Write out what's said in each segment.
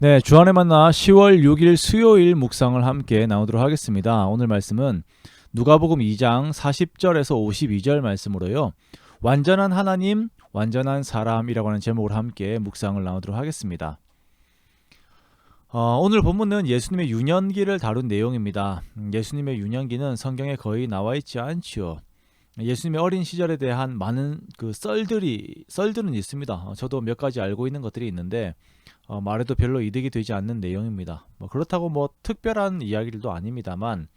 네, 주안에 만나 10월 6일 수요일 묵상을 함께 나누도록 하겠습니다. 오늘 말씀은 누가복음 2장 40절에서 52절 말씀으로요. 완전한 하나님, 완전한 사람이라고 하는 제목으로 함께 묵상을 나누도록 하겠습니다. 오늘 본문은 예수님의 유년기를 다룬 내용입니다. 예수님의 유년기는 성경에 거의 나와 있지 않지요. 예수님의 어린 시절에 대한 많은 썰들은 있습니다. 저도 몇 가지 알고 있는 것들이 있는데 말해도 별로 이득이 되지 않는 내용입니다. 그렇다고 특별한 이야기들도 아닙니다만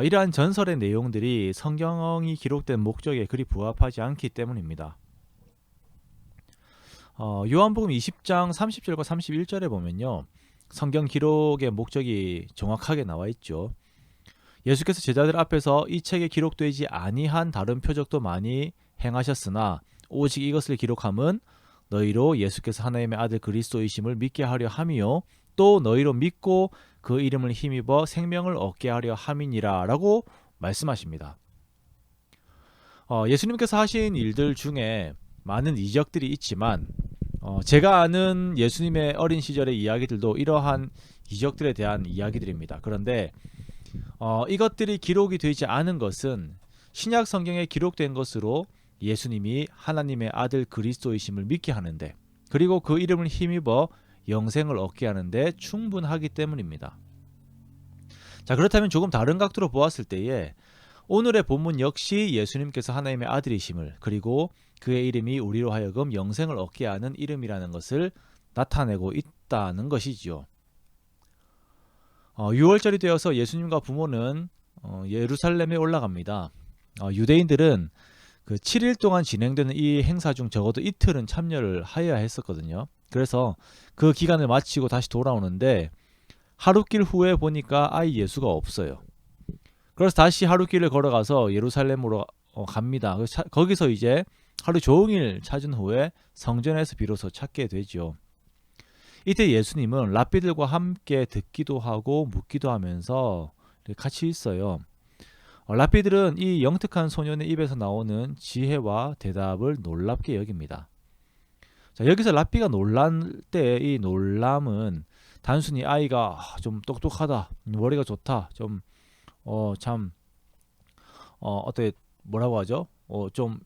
이러한 전설의 내용들이 성경이 기록된 목적에 그리 부합하지 않기 때문입니다. 요한복음 20장 30절과 31절에 보면요. 성경 기록의 목적이 정확하게 나와 있죠. 예수께서 제자들 앞에서 이 책에 기록되지 아니한 다른 표적도 많이 행하셨으나 오직 이것을 기록함은 너희로 예수께서 하나님의 아들 그리스도이심을 믿게 하려 함이요 또 너희로 믿고 그 이름을 힘입어 생명을 얻게 하려 함이니라 라고 말씀하십니다. 예수님께서 하신 일들 중에 많은 이적들이 있지만 제가 아는 예수님의 어린 시절의 이야기들도 이러한 이적들에 대한 이야기들입니다. 그런데 이것들이 기록이 되지 않은 것은 신약 성경에 기록된 것으로 예수님이 하나님의 아들 그리스도이심을 믿게 하는데 그리고 그 이름을 힘입어 영생을 얻게 하는데 충분하기 때문입니다. 자, 그렇다면 조금 다른 각도로 보았을 때에 오늘의 본문 역시 예수님께서 하나님의 아들이심을 그리고 그의 이름이 우리로 하여금 영생을 얻게 하는 이름이라는 것을 나타내고 있다는 것이지요. 6월절이 되어서 예수님과 부모는 예루살렘에 올라갑니다. 유대인들은 그 7일 동안 진행되는 이 행사 중 적어도 이틀은 참여를 하여야 했었거든요. 그래서 그 기간을 마치고 다시 돌아오는데 하루길 후에 보니까 아이 예수가 없어요. 그래서 다시 하루길을 걸어가서 예루살렘으로 갑니다. 거기서 이제 하루 종일 찾은 후에 성전에서 비로소 찾게 되죠. 이때 예수님은 랍비들과 함께 듣기도 하고 묻기도 하면서 같이 있어요. 랍비들은 이 영특한 소년의 입에서 나오는 지혜와 대답을 놀랍게 여깁니다. 자, 여기서 랍비가 놀랄 때 이 놀람은 단순히 아이가 좀 똑똑하다, 머리가 좋다, 좀 어떻게 뭐라고 하죠? 좀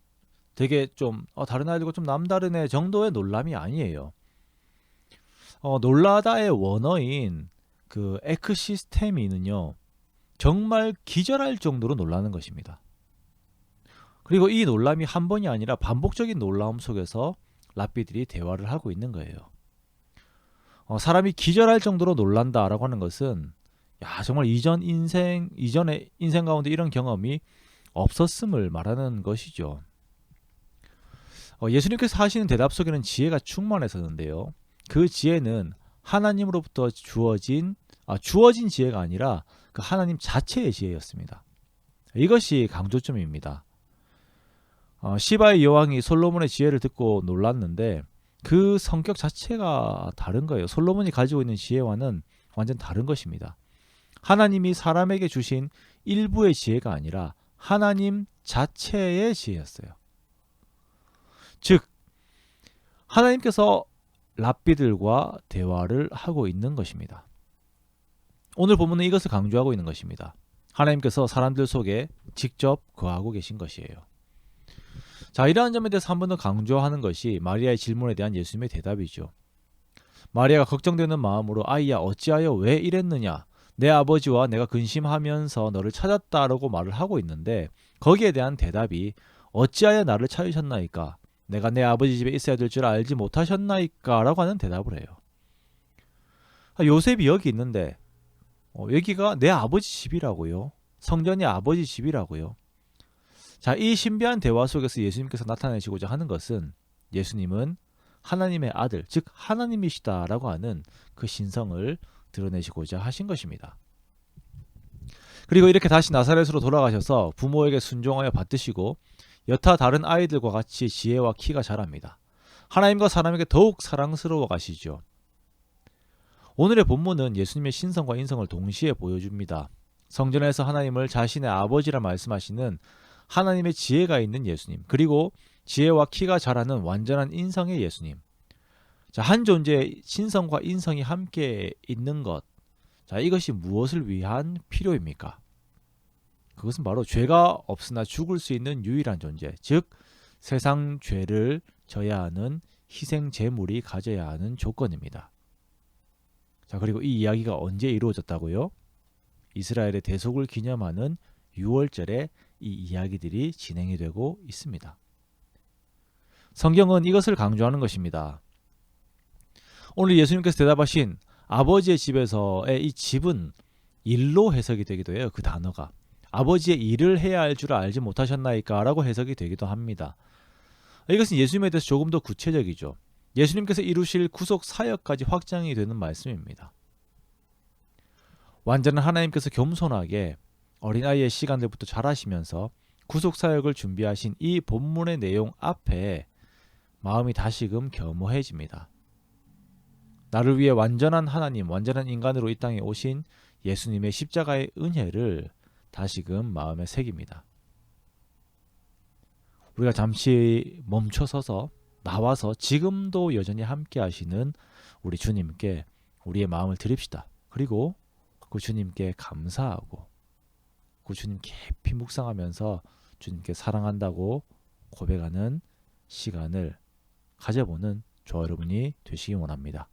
되게 좀 다른 아이들과 좀 남다르네 정도의 놀람이 아니에요. 놀라다의 원어인 그 에크시스테미는요. 정말 기절할 정도로 놀라는 것입니다. 그리고 이 놀람이 한 번이 아니라 반복적인 놀라움 속에서 랍비들이 대화를 하고 있는 거예요. 사람이 기절할 정도로 놀란다라고 하는 것은 정말 이전의 인생 가운데 이런 경험이 없었음을 말하는 것이죠. 예수님께서 하시는 대답 속에는 지혜가 충만했었는데요. 그 지혜는 하나님으로부터 주어진 지혜가 아니라 그 하나님 자체의 지혜였습니다. 이것이 강조점입니다. 시바의 여왕이 솔로몬의 지혜를 듣고 놀랐는데 그 성격 자체가 다른 거예요. 솔로몬이 가지고 있는 지혜와는 완전 다른 것입니다. 하나님이 사람에게 주신 일부의 지혜가 아니라 하나님 자체의 지혜였어요. 즉 하나님께서 랍비들과 대화를 하고 있는 것입니다. 오늘 본문은 이것을 강조하고 있는 것입니다. 하나님께서 사람들 속에 직접 거하고 계신 것이에요. 자, 이러한 점에 대해서 한 번 더 강조하는 것이 마리아의 질문에 대한 예수님의 대답이죠. 마리아가 걱정되는 마음으로 아이야 어찌하여 왜 이랬느냐? 내 아버지와 내가 근심하면서 너를 찾았다라고 말을 하고 있는데 거기에 대한 대답이 어찌하여 나를 찾으셨나이까? 내가 내 아버지 집에 있어야 될 줄 알지 못하셨나이까? 라고 하는 대답을 해요. 요셉이 여기 있는데 여기가 내 아버지 집이라고요. 성전이 아버지 집이라고요. 자, 이 신비한 대화 속에서 예수님께서 나타내시고자 하는 것은 예수님은 하나님의 아들, 즉 하나님이시다라고 하는 그 신성을 드러내시고자 하신 것입니다. 그리고 이렇게 다시 나사렛으로 돌아가셔서 부모에게 순종하여 받드시고 여타 다른 아이들과 같이 지혜와 키가 자랍니다. 하나님과 사람에게 더욱 사랑스러워 가시죠. 오늘의 본문은 예수님의 신성과 인성을 동시에 보여줍니다. 성전에서 하나님을 자신의 아버지라 말씀하시는 하나님의 지혜가 있는 예수님, 그리고 지혜와 키가 자라는 완전한 인성의 예수님. 자, 한 존재의 신성과 인성이 함께 있는 것. 자, 이것이 무엇을 위한 필요입니까? 그것은 바로 죄가 없으나 죽을 수 있는 유일한 존재, 즉 세상 죄를 져야 하는 희생 제물이 가져야 하는 조건입니다. 자, 그리고 이 이야기가 언제 이루어졌다고요? 이스라엘의 대속을 기념하는 6월절에 이 이야기들이 진행이 되고 있습니다. 성경은 이것을 강조하는 것입니다. 오늘 예수님께서 대답하신 아버지의 집에서의 이 집은 일로 해석이 되기도 해요. 그 단어가. 아버지의 일을 해야 할 줄 알지 못하셨나이까? 라고 해석이 되기도 합니다. 이것은 예수님에 대해서 조금 더 구체적이죠. 예수님께서 이루실 구속 사역까지 확장이 되는 말씀입니다. 완전한 하나님께서 겸손하게 어린아이의 시간들부터 자라시면서 구속 사역을 준비하신 이 본문의 내용 앞에 마음이 다시금 겸허해집니다. 나를 위해 완전한 하나님, 완전한 인간으로 이 땅에 오신 예수님의 십자가의 은혜를 다시금 마음에 새깁니다. 우리가 잠시 멈춰서서 나와서 지금도 여전히 함께 하시는 우리 주님께 우리의 마음을 드립시다. 그리고 그 주님께 감사하고 그 주님 깊이 묵상하면서 주님께 사랑한다고 고백하는 시간을 가져보는 저와 여러분이 되시기 원합니다.